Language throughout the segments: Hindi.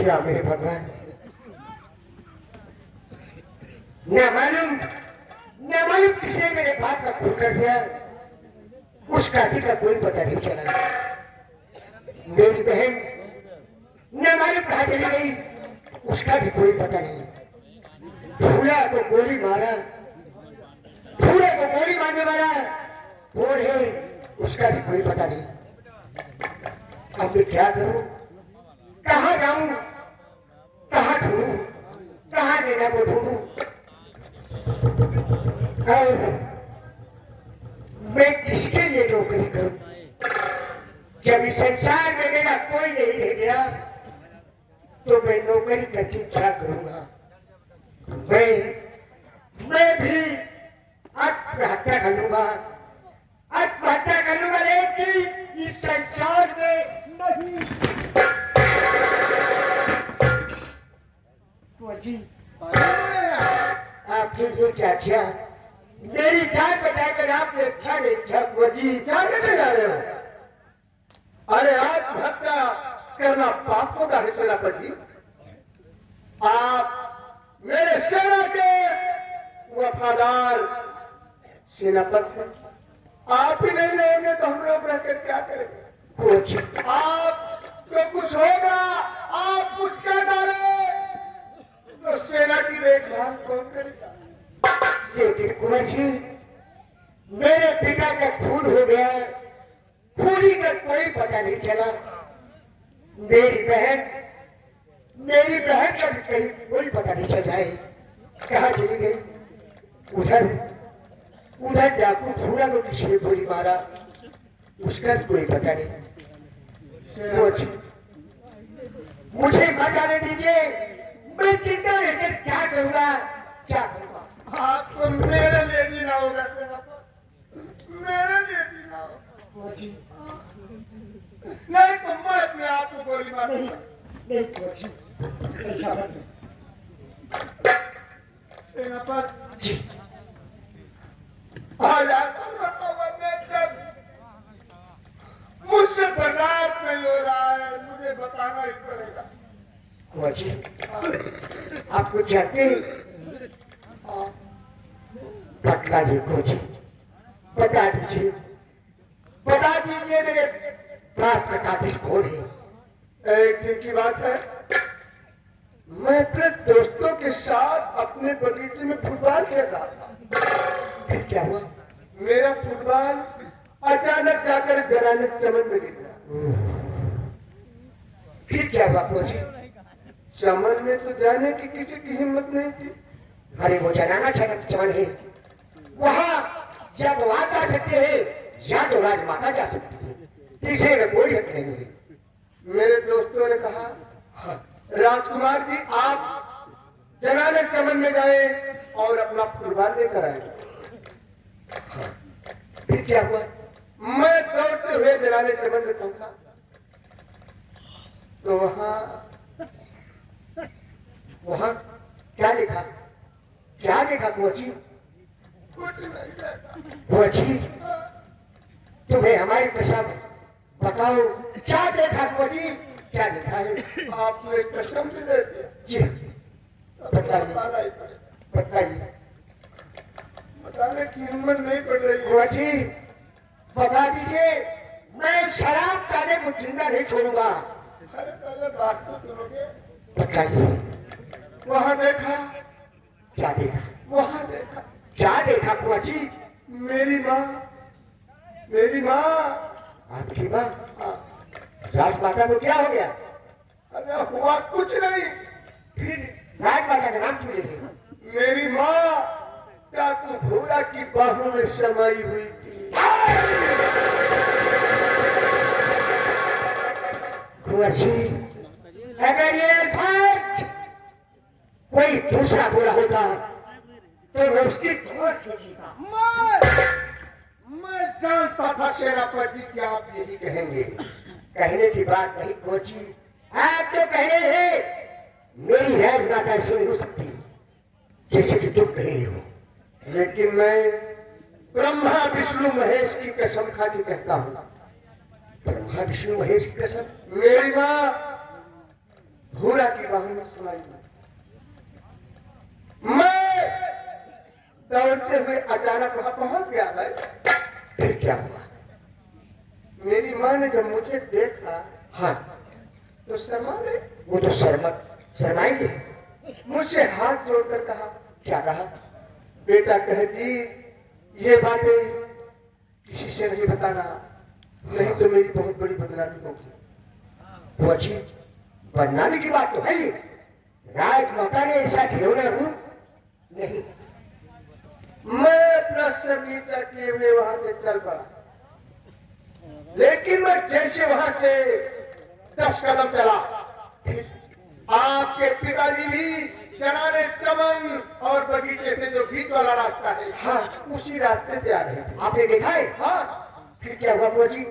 क्या मेरे भगवान, न मालूम किसने मेरे बाप का खून कर दिया, उस कातिल का कोई पता नहीं चला। मेरी बहन न मालूम कहाँ चली गई, उसका भी कोई पता नहीं। भूला को गोली मारा, भूले को गोली मारने वाला कौन है, उसका भी कोई पता नहीं। अब मैं क्या करूं, कहाँ जाऊं, कहाँ ढूंढूं, कहाँ नैना को ढूंढूं। और मैं किसके लिए नौकरी करूं, जब इस संसार में मेरा कोई नहीं रह गया तो मैं नौकरी करके क्या करूंगा। मैं भी आत्महत्या कर लूंगा, आत्महत्या कर लूंगा, लेकिन इस संसार में नहीं। जी आपने ये क्या किया, मेरी जान बचाकर आपने अच्छा नहीं किया। जी क्या कहने जा रहे हो? अरे आत्महत्या करना पाप होता है सेनापति। आप मेरे सेना के वफादार सेनापति हैं। आप ही नहीं रहेंगे तो हम लोग रहकर क्या करेंगे। आप जो कुछ होगा आप कुछ कह डाले तो सेना की देखभाल कौन करेगा। लेकिन कुंवर जी, मेरे पिता का खून हो गया, खूनी का कोई पता नहीं चला। मेरी बहन का भी कहीं कोई पता नहीं चल रहा है, कहाँ चली गई। उधर डाकू भूला को किसी ने गोली मारा, उसका भी कोई पता नहीं। मुझे मर जाने दीजिए, मैं चिंता लेकर क्या करूंगा, क्या करूंगा। आपको मेरे लिए जीना होगा, मेरे लिए जीना होगा। नहीं तो मैं अपने आप को गोली मार सेनापति जी। मुझसे बर्दाश्त नहीं हो रहा है, मुझे बताना ही पड़ेगा। जी आपको चाहते बतला जी, बता दीजिए, बता दीजिए मेरे बाप का कातिल कौन है। एक दिन की बात है, मैं अपने दोस्तों के साथ अपने बगीचे में फुटबॉल खेल रहा था। फिर क्या हुआ, मेरा फुटबॉल अचानक जाकर जराने चमन में गिर गया। फिर क्या हुआ जी। चमन में तो जाने की किसी की हिम्मत नहीं थी। अरे वो जनाना चमन है, वहां या तो आप जा सकते हैं या तो राजमाता जा सकती है, तीसरे का कोई हक नहीं है। मेरे दोस्तों ने कहा, राजकुमार जी आप जनाने चमन में जाएं और अपना फुटबॉल लेकर आए। फिर क्या हुआ, मैं दौड़ते हुए जनाने चमन में पहुंचा तो वहां क्या देखा, क्या देखा कोची। कुछ नहीं देखा। कोची तुम्हें हमारी कसम बताओ, क्या देखा कोची, क्या देखा है। आपने कसम भी दे दिया। जी बताइए, बताइए। बताने की हिम्मत नहीं पड़ रही। कोची बता दीजिए, मैं शराब खाने को जिंदा नहीं छोड़ूंगा। अरे पहले बात तो सुनोगे। बताइए। वहां देखा, क्या देखा, वहां देखा, क्या देखा कोची। मेरी माँ, मेरी माँ। आपकी माँ, राजमाता को क्या हो गया। अरे हुआ कुछ नहीं। फिर राजमाता का नाम क्यों लेते। मेरी माँ डाकू भूरा की बाहों में समाई हुई थी। कुंवर जी, अगर ये अल्फाज कोई दूसरा बोला होता तो मैं उसकी छोड़ खींचीगा। मैं जानता था सेनापति कि आप यही कहेंगे। कहने की बात नहीं कोची, आप तो कह रहे हैं मेरी राजमाता ऐसी नहीं हो सकती जैसे कि तुम कह रहे हो। लेकिन मैं ब्रह्मा विष्णु महेश की कसम खा के कहता हूँ, ब्रह्मा विष्णु महेश की कसम। मेरी माँ भूरा की बाहों में सुनाई दी। मैं दौड़ते हुए अचानक वहां पहुंच गया भाई। फिर क्या हुआ? मेरी माँ ने जब मुझे देखा हाँ, तो शर्मा गई। वो तो शर्माएंगे। मुझे हाथ जोड़कर कहा, क्या कहा? बेटा कहती ये बातें किसी से नहीं बताना, नहीं तो मेरी बहुत बड़ी बदनामी होगी। वो अच्छी बदनामी की बात तो है ही। राजमाता ने ऐसा खिलौना रूप नहीं। मैं अपना सर नीचा किए हुए वहां से चल पड़ा, लेकिन मैं जैसे वहां से 10 कदम चला, फिर आपके पिताजी भी चनाने चमन और बगीचे से जो बीच वाला रास्ता है, हाँ, उसी रास्ते से आ रहे थे। आपने देखा है? हाँ, फिर क्या हुआ बुआ जी?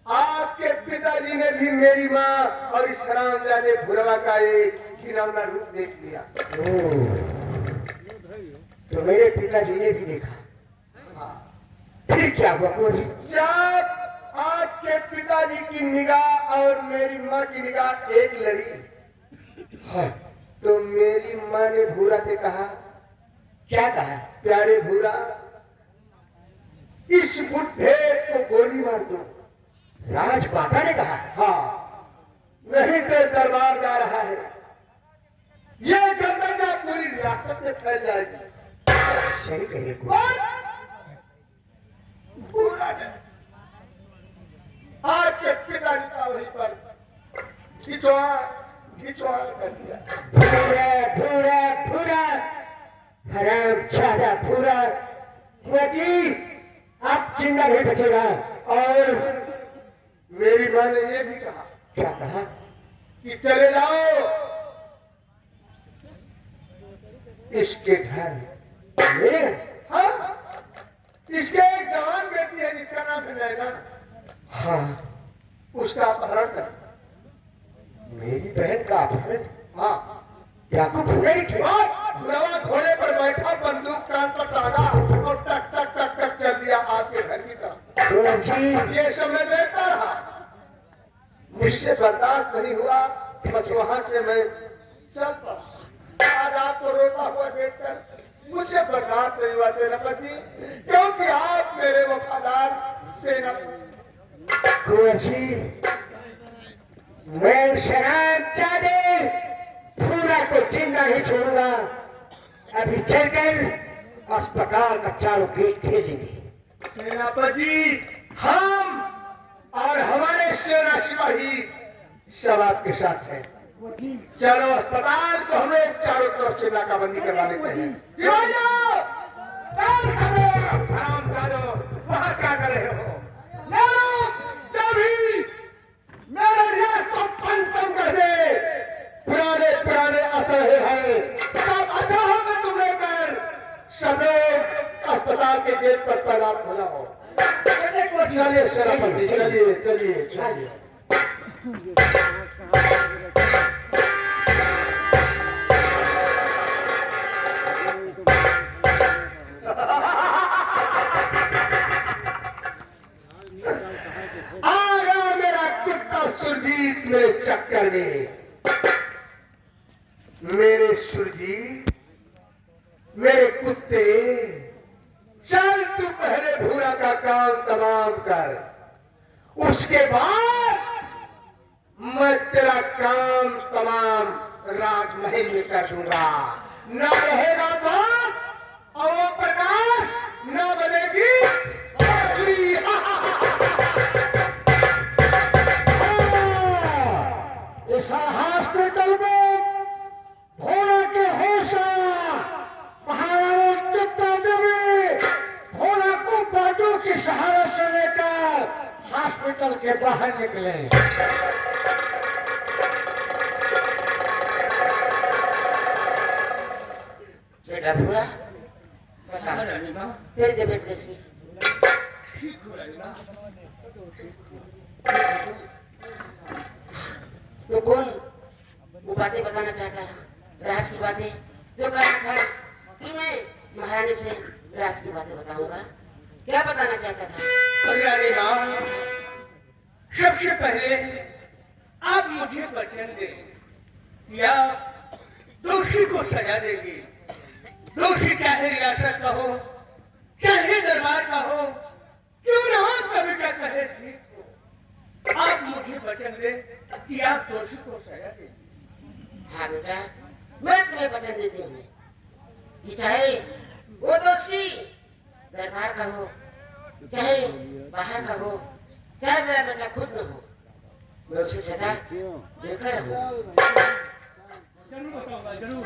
आपके पिताजी ने भी मेरी माँ और इस हरामजादे भुरवा का एक घिनौना रूप देख लिया। तो मेरे पिताजी ने भी देखा। हाँ। फिर क्या हुआ बुआ जी? जब आपके पिताजी की निगाह और मेरी माँ की निगाह एक लड़ी, हाँ, तो मेरी माँ ने भूरा से कहा, क्या कहा? प्यारे भूरा, इस बुढ़े को गोली मार दो। राजमाता ने कहा? हाँ, नहीं तो दरबार जा रहा है, ये गंदगी पूरी रियासत में फैल जाएगी। सही कहे बुआ। भूरा ने आपके पिताजी का वहीं पर खिंचवा कर दिया। भूरा भूरा भूरा, हरामजादा भूरा। बुआ जी, आप जिंदा नहीं बचेगा। और मेरी माँ ने ये भी कहा क्या कहा? कि चले जाओ इसके घर। मेरे घर? हाँ, इसके एक जवान बेटी है जिसका नाम है नैना, हाँ, उसका अपहरण कर। मेरी बहन का अपहरण? हाँ, याकूब भूरे ने किया? बुरवा घोड़े पर बैठा, बंदूक कान पर टांगा और टक टक टक टक चल दिया आपके घर की तरफ। बुआ जी, ये सब मैं देखता रहा, मुझसे बर्दाश्त नहीं हुआ, बस वहां से मैं चल पड़ा। आज आपको रोता हुआ देखकर मुझे बर्दाश्त नहीं हुआ सेनापति जी, क्योंकि आप मेरे वफादार सेनापति। बुआ जी, मैं शराबजादे भूरा को जिंदा नहीं छोड़ूंगा। अभी चलकर अस्पताल का चारों गेट खेल लेंगे। सेनापति, हम और हमारे सेना सिपाही सब आपके साथ हैं। चलो अस्पताल को हम लोग चारों तरफ से नाकाबंदी करवा लेते हैं। सिपाहियों, वहां क्या कर रहे हो? जभी मेरे रियासत को पंचम कर दे, पुराने असलहे हैं, सब अच्छा होगा तुम लेकर सब लोग अस्पताल के गेट पर तैनात हो जाओ। चलिए सेनापति, चलिए। आ गया मेरा कुत्ता सुरजीत मेरे चक्कर में। मेरे सुरजीत, मेरे कुत्ते, चल तू पहले भूरा का काम तमाम कर, उसके बाद मैं तेरा काम तमाम राजमहल में कर दूंगा। न रहेगा बाप और प्रकाश, न बनेगी बांसुरी। इस हॉस्पिटल में भोला के होश आया। महारानी चित्ता देवी भोला को बाजू के सहारे से लेकर हॉस्पिटल के बाहर निकले। बेटा भोला, तेरी तबीयत कैसी? तो कौन वो बातें बताना चाहता है? राज की बातें जो कहना था कि मैं महारानी से राज की बातें बताऊंगा। क्या बताना चाहता था? रानी मां, सबसे पहले आप मुझे वचन दें या दोषी को सजा देगी। दोषी चाहे रियासत का हो, चाहे दरबार का हो, क्यों ना हो कभी क्या कहे ठीक हो। आप मुझे वचन दे कि आप दोषी को सजा देंगे। हाँ बेटा, मैं तुम्हें वचन देती हूँ कि चाहे वो दोषी दरबार का हो, चाहे बाहर का हो, चाहे मेरा बेटा खुद न हो, मैं उसे सजा देकर रहूंगा। जरूर बताऊंगा, जरूर।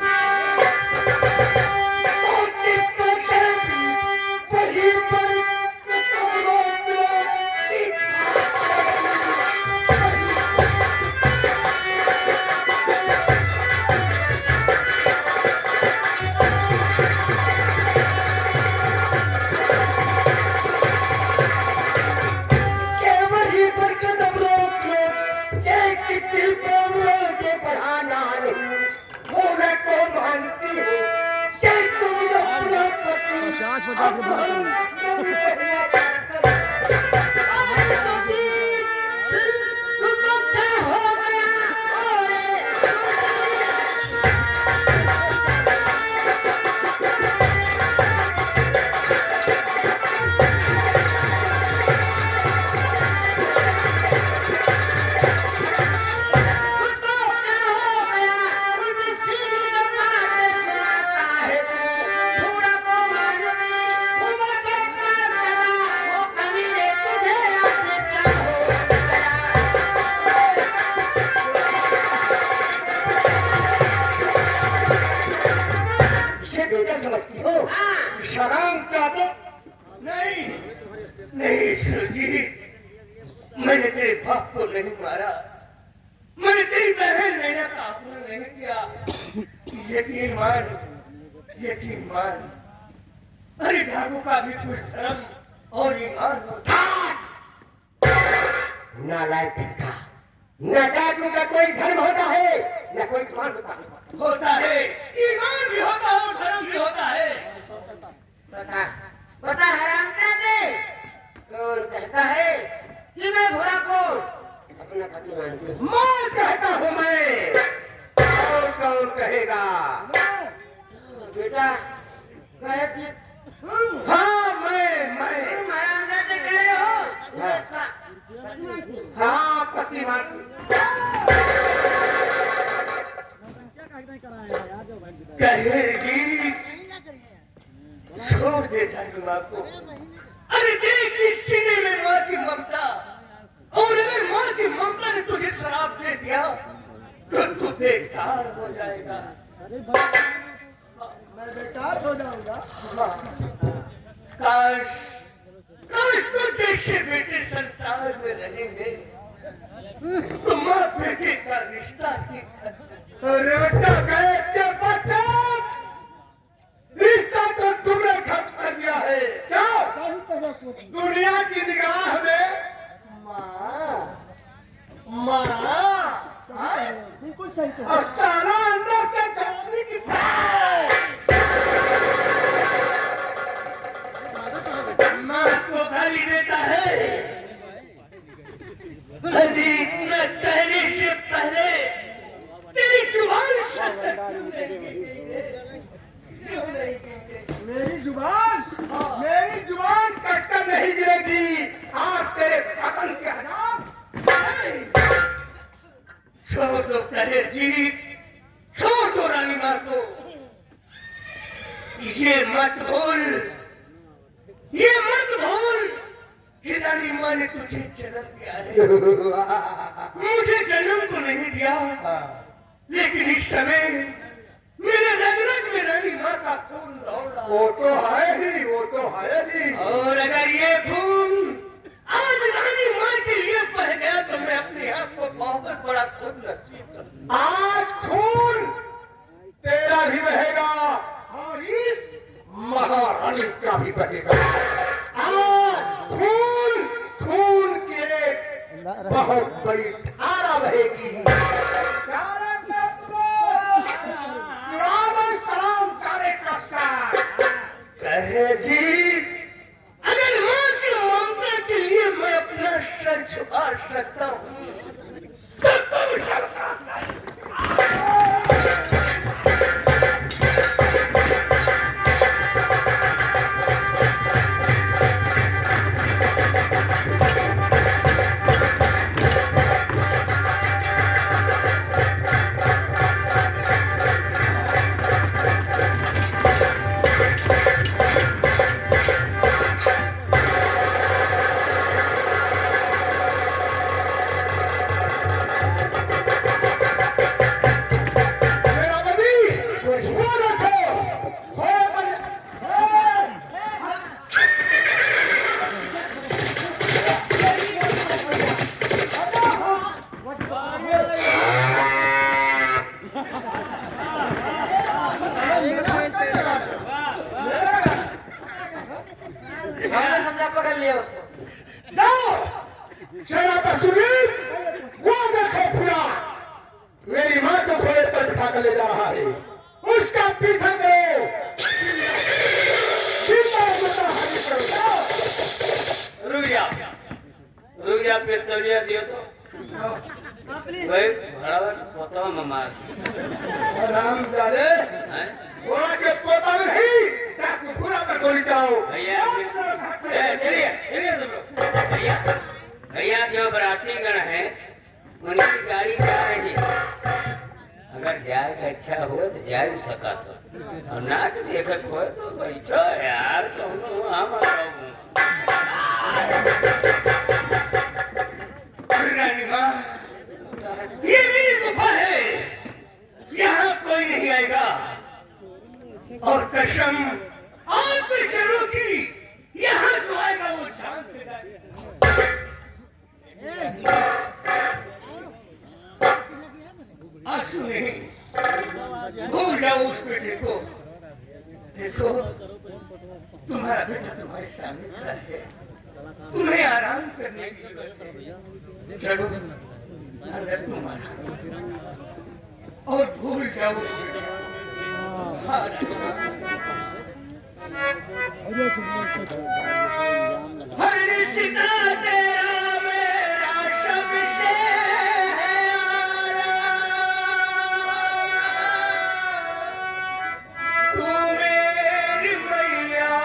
समझती हो? शराब चाहते? नहीं, नहीं सुरजीत, मैंने तेरे बाप को नहीं मारा, मैंने तेरी बहन नैना का अपना नहीं किया। यकीन मान, यकीन मान। अरे ढाकू का भी कोई धर्म और ईमान होता। नालायक का न डाकू का कोई धर्म होता है, न कोई ईमान होता है। होता है, ईमान भी होता है और धर्म भी होता है। बता, बता हरामजादे, कौन कहता है कि मैं भोला को अपना पति मानती हूँ? मैं कहता हूँ मैं, और कौन कहेगा? बेटा कहे कि हाँ मैं तुम हरामजादे कह रहे हो, मैं इसका पति मानती हूँ। हाँ पति मानती। कहे जी छोड़ दे धर्म को। अरे देख इस सीने में माँ की ममता, और अगर माँ की ममता ने तुझे शराब दे दिया तो तू बेकार हो जाएगा। मैं बेकार हो जाऊंगा। काश काश तो जैसे बेटे संसार में रहेंगे तो माँ बेटे का रिश्ता ही बेटा गए के बच्चे, रिश्ता तो तुमने खत्म कर दिया है क्या? दुनिया की निगाह में बिल्कुल सही कह और साला अंदर के चांदी की माँ को गाली देता है। अभी इतना कहने से पहले तेरी जुबान मेरी जुबान कटकर नहीं गिरेगी। आज तेरे पतन के हजार छोड़ दो कहे जी, छोड़ दो रानी माँ को। ये मत भूल, ये मत भूल कि रानी माँ ने तुझे जन्म दिया है। मुझे जन्म तो नहीं दिया, लेकिन इस समय मेरे रग रग में रानी माँ का खून दौड़ रहा है। वो तो है ही, वो तो है ही। और अगर ये खून आज रानी माँ के लिए बह गया तो मैं अपने आप को बहुत बड़ा खून नसीब करूंगा। आज खून तेरा भी बहेगा और इस महारानी का भी बहेगा। आज खून खून की एक बहुत बड़ी धारा बहेगी। सलाम सारे का साथ। कहे जी, अगर माँ की ममता के लिए मैं अपना सर झुका सकता हूँ तो तक ले जा रहा है, उसका पीछा करो। जिंदा मुर्दा हाजिर करो, जाओ। रुक जा फिर तबियत दियो तो भाई बराबर पोता में मार राम जाने वहाँ के पोता में नहीं, डाकू पूरा पर गोली चाहो। भैया चलिए चलिए तुम लोग भैया जो बराती गण है उनकी गाड़ी जा रही है, अगर जाए का अच्छा हो तो जा भी सका तो, और नाच देखत हो तो बैठो यार, तुम हम ये मेरी गुफा है, यहाँ कोई नहीं आएगा, और कसम और कृष्णों की यहाँ जो आएगा वो जान से जाएगा। आंसू नहीं, भूल जाओ उस बेटे को। देखो तुम्हारा बेटा तुम्हारे सामने खड़ा है, तुम्हें आराम करने की चलो अंदर तुम्हारा, और भूल जाओ उस बेटे को। हर रिश्ता तेरा मेरा शब से है तू मेरी मैया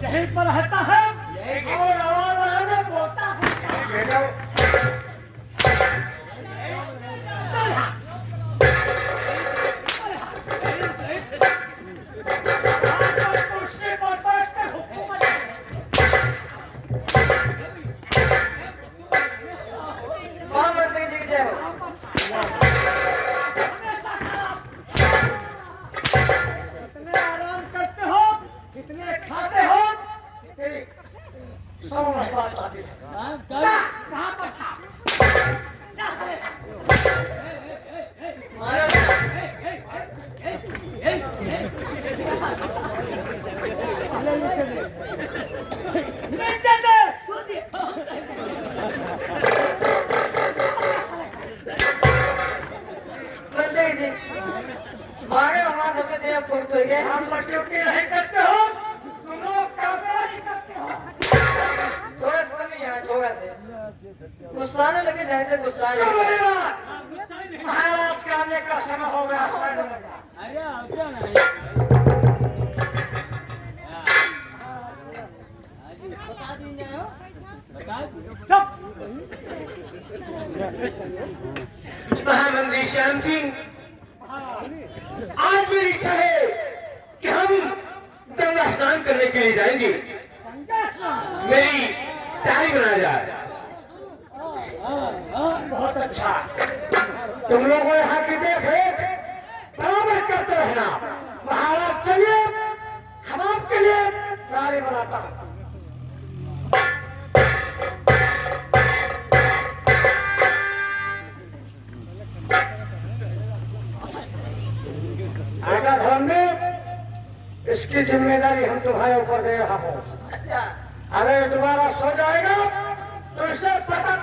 यहीं पर रहता है और आवाज बोलता है। कितने आराम करते हो, कितने खाते हो, बात आती है। कहाँ पर था? हम ड्यूटी नहीं करते हो, तुम लोग काम नहीं करते हो। गुस्साने लगे ढंग से गुस्साने महाराज का आने का समय हो गया। बता दीजिए चुप महामंत्री श्याम सिंह, आज मेरी इच्छा है कि हम गंगा स्नान करने के लिए जाएंगे। मेरी तैयारी बनाया जाए। बहुत अच्छा। तुम लोगों यहाँ की देख रेख बराबर करते रहना। महाराज चलिए, हम आपके लिए गाड़ी बनाता हूँ। बेटा धर्मवीर, इसकी जिम्मेदारी हम तुम्हारे ऊपर दे रहा हूँ। अगर दोबारा सो जाएगा तो इसे पता